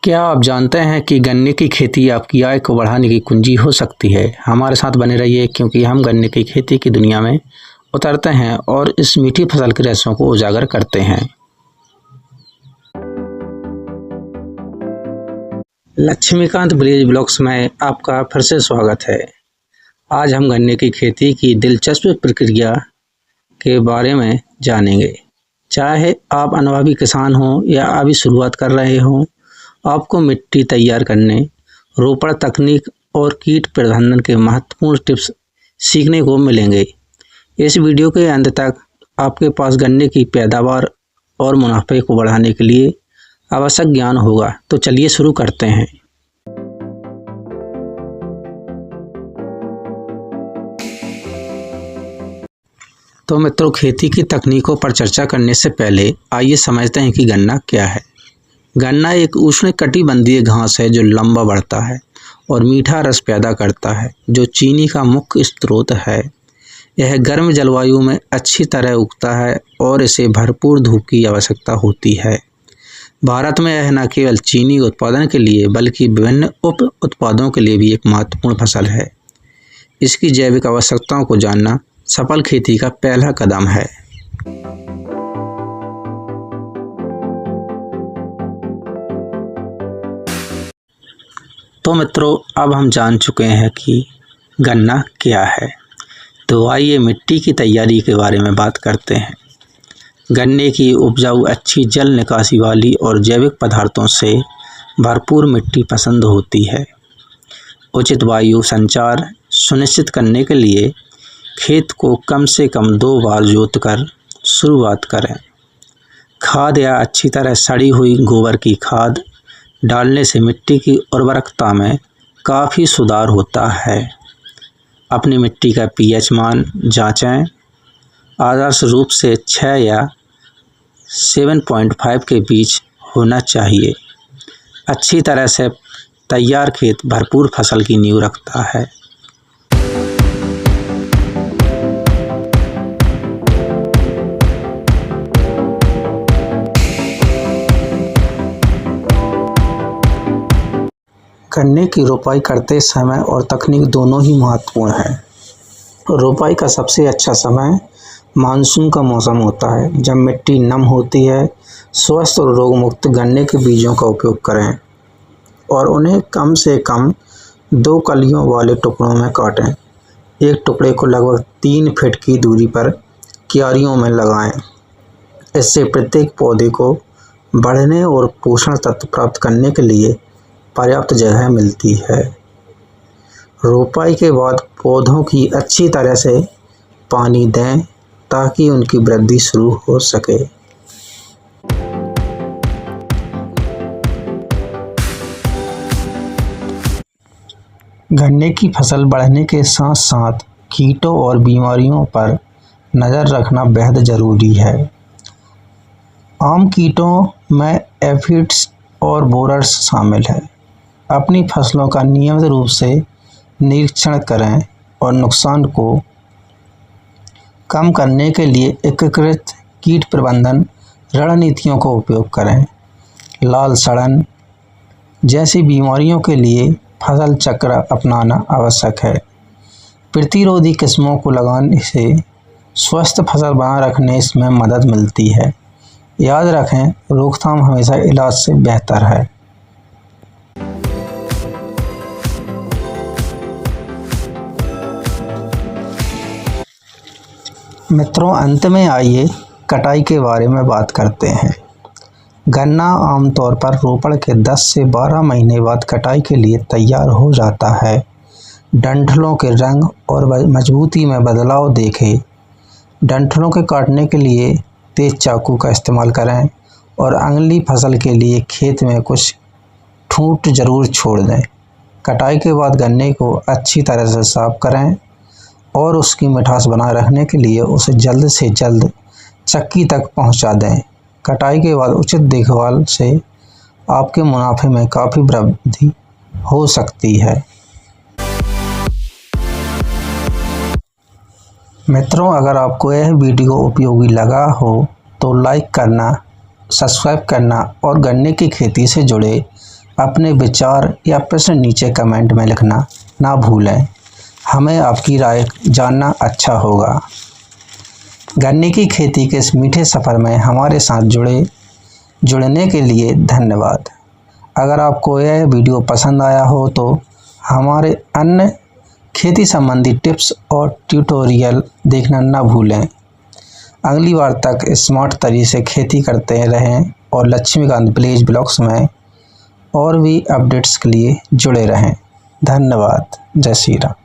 क्या आप जानते हैं कि गन्ने की खेती आपकी आय को बढ़ाने की कुंजी हो सकती है? हमारे साथ बने रहिए क्योंकि हम गन्ने की खेती की दुनिया में उतरते हैं और इस मीठी फसल के रहस्यों को उजागर करते हैं। लक्ष्मीकांत विलेज ब्लॉग्स में आपका फिर से स्वागत है। आज हम गन्ने की खेती की दिलचस्प प्रक्रिया के बारे में जानेंगे। चाहे आप अनुभवी किसान हों या अभी शुरुआत कर रहे हों, आपको मिट्टी तैयार करने, रोपण तकनीक और कीट प्रबंधन के महत्वपूर्ण टिप्स सीखने को मिलेंगे। इस वीडियो के अंत तक आपके पास गन्ने की पैदावार और मुनाफे को बढ़ाने के लिए आवश्यक ज्ञान होगा। तो चलिए शुरू करते हैं। तो मित्रों, खेती की तकनीकों पर चर्चा करने से पहले आइए समझते हैं कि गन्ना क्या है। गन्ना एक उष्णकटिबंधीय घास है जो लंबा बढ़ता है और मीठा रस पैदा करता है, जो चीनी का मुख्य स्रोत है। यह गर्म जलवायु में अच्छी तरह उगता है और इसे भरपूर धूप की आवश्यकता होती है। भारत में यह न केवल चीनी उत्पादन के लिए बल्कि विभिन्न उप उत्पादों के लिए भी एक महत्वपूर्ण फसल है। इसकी जैविक आवश्यकताओं को जानना सफल खेती का पहला कदम है। तो मित्रों, अब हम जान चुके हैं कि गन्ना क्या है, तो आइए मिट्टी की तैयारी के बारे में बात करते हैं। गन्ने की उपजाऊ अच्छी जल निकासी वाली और जैविक पदार्थों से भरपूर मिट्टी पसंद होती है। उचित वायु संचार सुनिश्चित करने के लिए खेत को कम से कम 2 बार जोतकर शुरुआत करें। खाद या अच्छी तरह सड़ी हुई गोबर की खाद डालने से मिट्टी की उर्वरकता में काफ़ी सुधार होता है। अपनी मिट्टी का पीएच मान जांचें। आदर्श रूप से 6 या 7.5 के बीच होना चाहिए। अच्छी तरह से तैयार खेत भरपूर फसल की नींव रखता है। गन्ने की रोपाई करते समय और तकनीक दोनों ही महत्वपूर्ण है। रोपाई का सबसे अच्छा समय मानसून का मौसम होता है, जब मिट्टी नम होती है। स्वस्थ और रोग मुक्त गन्ने के बीजों का उपयोग करें और उन्हें कम से कम 2 कलियों वाले टुकड़ों में काटें। एक टुकड़े को लगभग 3 फीट की दूरी पर क्यारियों में लगाएं। इससे प्रत्येक पौधे को बढ़ने और पोषण तत्व प्राप्त करने के लिए पर्याप्त जगह मिलती है। रोपाई के बाद पौधों की अच्छी तरह से पानी दें ताकि उनकी वृद्धि शुरू हो सके। गन्ने की फसल बढ़ने के साथ साथ कीटों और बीमारियों पर नज़र रखना बेहद ज़रूरी है। आम कीटों में एफिड्स और बोरर्स शामिल हैं। अपनी फसलों का नियमित रूप से निरीक्षण करें और नुकसान को कम करने के लिए एकीकृत कीट प्रबंधन रणनीतियों का उपयोग करें। लाल सड़न जैसी बीमारियों के लिए फसल चक्र अपनाना आवश्यक है। प्रतिरोधी किस्मों को लगाने से स्वस्थ फसल बनाए रखने में मदद मिलती है। याद रखें, रोकथाम हमेशा इलाज से बेहतर है। मित्रों, अंत में आइए कटाई के बारे में बात करते हैं। गन्ना आमतौर पर रोपण के 10 से 12 महीने बाद कटाई के लिए तैयार हो जाता है। डंठलों के रंग और मजबूती में बदलाव देखें। डंठलों के काटने के लिए तेज चाकू का इस्तेमाल करें और अगली फसल के लिए खेत में कुछ ठूंठ जरूर छोड़ दें। कटाई के बाद गन्ने को अच्छी तरह से साफ करें और उसकी मिठास बनाए रखने के लिए उसे जल्द से जल्द चक्की तक पहुंचा दें। कटाई के बाद उचित देखभाल से आपके मुनाफे में काफ़ी वृद्धि हो सकती है। मित्रों, अगर आपको यह वीडियो उपयोगी लगा हो तो लाइक करना, सब्सक्राइब करना और गन्ने की खेती से जुड़े अपने विचार या प्रश्न नीचे कमेंट में लिखना ना भूलें। हमें आपकी राय जानना अच्छा होगा। गन्ने की खेती के इस मीठे सफ़र में हमारे साथ जुड़ने के लिए धन्यवाद। अगर आपको यह वीडियो पसंद आया हो तो हमारे अन्य खेती संबंधी टिप्स और ट्यूटोरियल देखना ना भूलें। अगली बार तक स्मार्ट तरीके से खेती करते रहें और लक्ष्मीकांत विलेज ब्लॉग्स में और भी अपडेट्स के लिए जुड़े रहें। धन्यवाद। जय श्री राम।